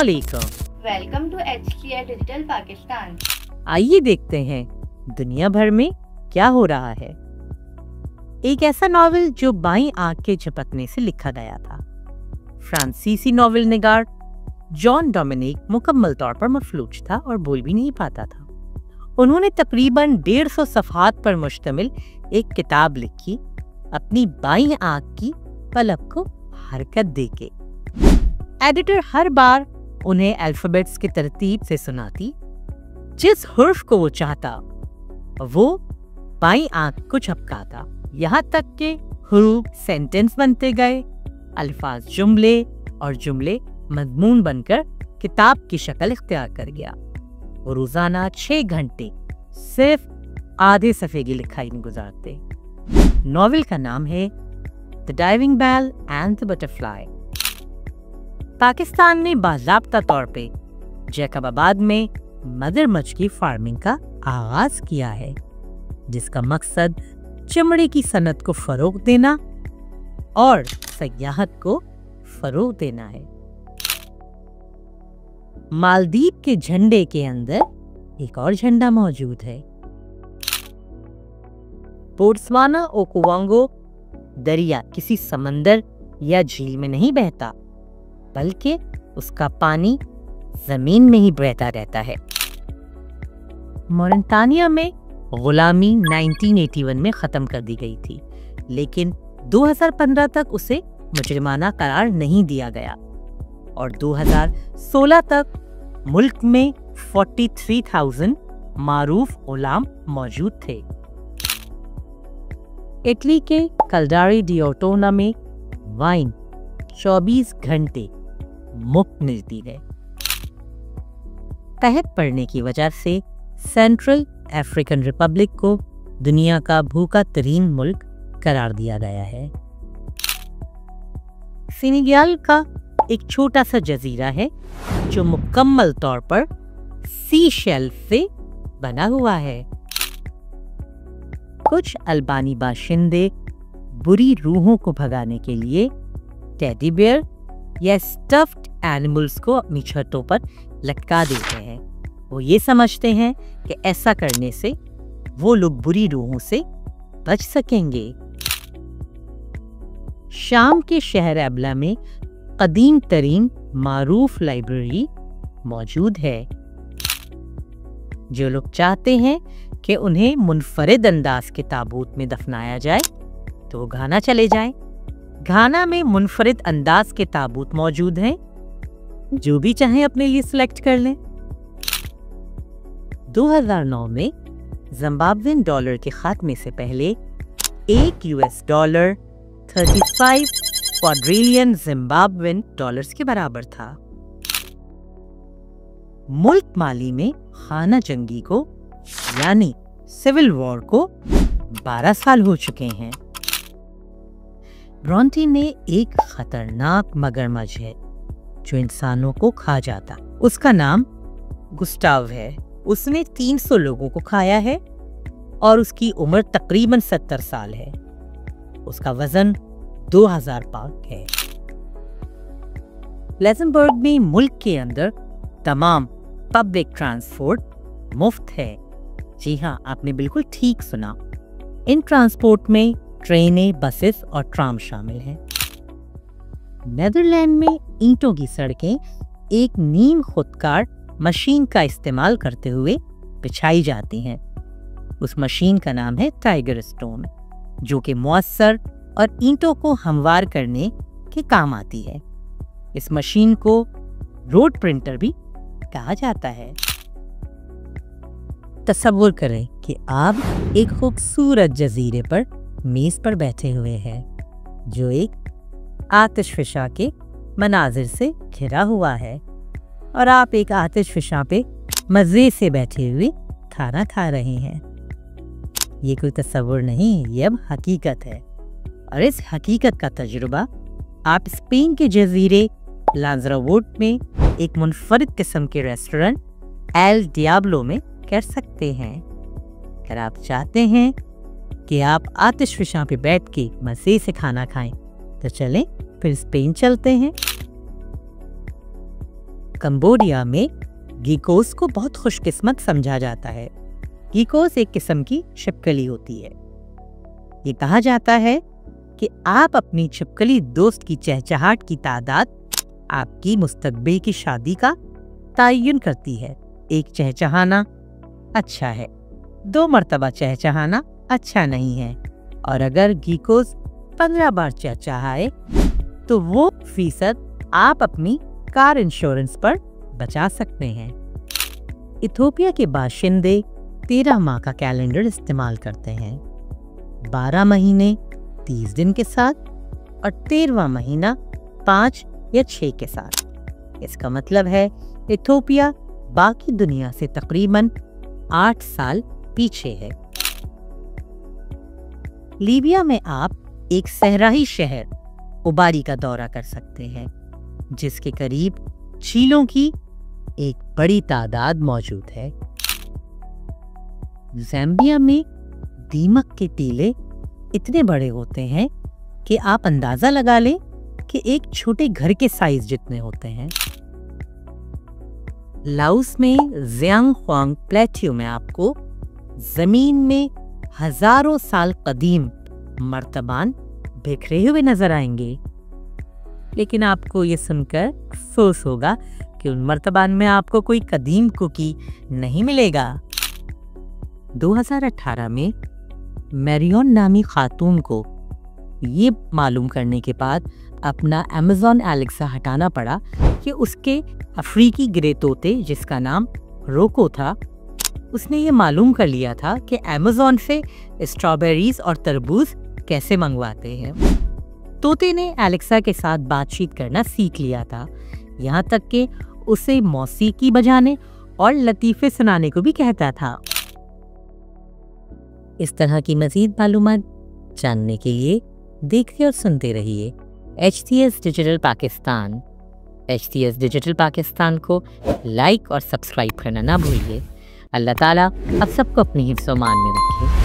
अस्सलामुअलैकुम। Welcome to HCL digital Pakistan. आइए देखते हैं दुनिया भर में क्या हो रहा है। एक ऐसा नॉवेल जो बाईं आंख के झपकने से लिखा गया था। फ्रांसीसी नॉवेल निगार जॉन डोमिनिक मुकम्मल तौर पर मफलूज था और बोल भी नहीं पाता था। उन्होंने तकरीबन 150 सफ़हात पर मुश्तमिल एक किताब लिखी, अपनी बाईं आंख की पलक को हरकत देके। एडिटर हर बार उन्हें अल्फाबेट्स की तरतीब से सुनाती। जिस हुर्फ को वो चाहता वो बाईं आंख को झपकाता, यहाँ तक कि हुरूफ सेंटेंस बनते गए, अल्फाज जुमले और जुमले मजमून बनकर किताब की शक्ल इख्तियार कर गया। वो रोजाना 6 घंटे सिर्फ आधे सफ़े की लिखाई में गुजारते। नॉवेल का नाम है the diving bell and the butterfly. Pakistan ने बाज़ाब्ता तौर पे जैकबाबाद में मगरमच्छ की फार्मिंग का आगाज किया है, जिसका मकसद चमड़े की सनत को फरोग देना और सयाहत को फरोग देना है। मालदीव के झंडे के अंदर एक और झंडा मौजूद है। बोत्सवाना ओकोवांगो दरिया किसी समंदर या झील में नहीं बहता, बल्कि उसका पानी जमीन में ही बहता रहता है। मोरिटानिया में गुलामी 1981 में खत्म कर दी गई थी, लेकिन 2015 तक उसे मुजरिमाना करार नहीं दिया गया और 2016 तक मुल्क में 43,000 मारूफ गुलाम मौजूद थे। इटली के कल्डारी डी ओटोना में वाइन 24 घंटे मुफ्त मिलती है। तहत पड़ने की वजह से सेंट्रल अफ्रीकन रिपब्लिक को दुनिया का भूखा तरीन मुल्क करार दिया गया है। सेनेगल का एक छोटा सा जजीरा है जो मुकम्मल तौर पर सी शेल्फ से बना हुआ है। कुछ अल्बानी बाशिंदे बुरी रूहों को भगाने के लिए टेडी बेयर या स्टफ्ड एनिमल्स को अपनी छतों पर लटका देते हैं। वो ये समझते हैं कि ऐसा करने से वो लोग बुरी रूहों से बच सकेंगे। शाम के शहर अबला में कदीम तरीन मारूफ लाइब्रेरी मौजूद है। जो लोग चाहते हैं कि उन्हें मुनफरिद अंदाज के ताबूत में दफनाया जाए तो वो घाना चले जाएं। घाना में मुनफरिद अंदाज के ताबूत मौजूद हैं, जो भी चाहें अपने लिए सिलेक्ट कर लें। 2009 में जिम्बाब्वेन डॉलर के खात्मे से पहले एक US dollar 35 quadrillion Zimbabwean dollars के बराबर था। मुल्क माली में खाना जंगी को यानी सिविल वॉर को 12 साल हो चुके हैं। ब्रॉन्टी ने एक खतरनाक मगरमच्छ है जो इंसानों को खा जाता। उसका नाम गुस्टाव है। उसने 300 लोगों को खाया है और उसकी उम्र तकरीबन 70 साल है। उसका वजन 2000 पाउंड है। लक्ज़मबर्ग में मुल्क के अंदर तमाम पब्लिक ट्रांसपोर्ट मुफ्त है। जी हाँ, आपने बिल्कुल ठीक सुना। इन ट्रांसपोर्ट में ट्रेनें, बसेस और ट्राम शामिल हैं। नेदरलैंड में ईंटों की सड़कें एक नीम खुदकार मशीन का इस्तेमाल करते हुए बिछाई जाती हैं। उस मशीन का नाम है टाइगर स्टोन, जो कि मुअस्सर और ईंटों को हमवार करने के काम आती है। इस मशीन को रोड प्रिंटर भी कहा जाता है। तसव्वुर करें कि आप एक खूबसूरत जजीरे पर मेज पर बैठे हुए हैं जो एक आतिशफिशा के मनाजिर से घिरा हुआ है और आप एक आतिशफिशा पे मज़े से बैठे हुए खाना खा रहे हैं। ये कोई तसव्वुर नहीं, ये अब हकीकत है। और इस हकीकत का तजुर्बा आप स्पेन के जजीरे लांज़रावोट में एक मुनफरिद किस्म के रेस्टोरेंट एल डियाब्लो में कर सकते हैं। अगर आप चाहते हैं कि आप आतिशफिशा पे बैठ के मज़े से खाना खाएं तो चलें फिर स्पेन चलते हैं। कंबोडिया में गीकोस को बहुत खुशकिस्मत समझा जाता है। गीकोस एक किस्म की छिपकली होती है। ये कहा जाता है कि आप अपनी छिपकली दोस्त की चहचहाट की तादाद आपकी मुस्तकबिल की शादी का तयन करती है। एक चहचहाना अच्छा है, 2 मरतबा चहचहाना अच्छा नहीं है, और अगर गीकोस 15 बार चहचहाए तो वो फीसद आप अपनी कार इंश्योरेंस पर बचा सकते हैं। इथोपिया के बाशिंदे 13 माह का कैलेंडर इस्तेमाल करते हैं, 12 महीने 30 दिन के साथ और 13वां महीना 5 या 6 के साथ। इसका मतलब है इथोपिया बाकी दुनिया से तकरीबन 8 साल पीछे है। लीबिया में आप एक सहराई शहर उबारी का दौरा कर सकते हैं, जिसके करीब झीलों की एक बड़ी तादाद मौजूद है। ज़ैम्बिया में दीमक के टीले इतने बड़े होते हैं कि आप अंदाजा लगा लें कि एक छोटे घर के साइज जितने होते हैं। लाओस में ज़ियांगहुआंग प्लेट्यू में आपको जमीन में हजारों साल कदीम मर्तबान बिखरे हुए नजर आएंगे, लेकिन आपको ये सुनकर अफसोस होगा कि उन मर्तबान में आपको कोई कदीम कुकी नहीं मिलेगा। 2018 में मैरियन नामी खातून को ये मालूम करने के बाद अपना अमेज़न एलेक्सा हटाना पड़ा कि उसके अफ्रीकी ग्रे तोते, जिसका नाम रोको था, उसने ये मालूम कर लिया था कि अमेज़न से स्ट्रॉबेरीज और तरबूज कैसे मंगवाते हैं। तोते ने एलेक्सा के साथ बातचीत करना सीख लिया था, यहाँ तक कि उसे मौसीकी बजाने और लतीफ़े सुनाने को भी कहता था। इस तरह की मज़ीद मालूमात जानने के लिए देखते और सुनते रहिए HTS digital Pakistan. HTS digital Pakistan को लाइक और सब्सक्राइब करना ना भूलिए। अल्लाह ताला आप सबको अपनी हिफ्ज़-ओ-मान में रखे।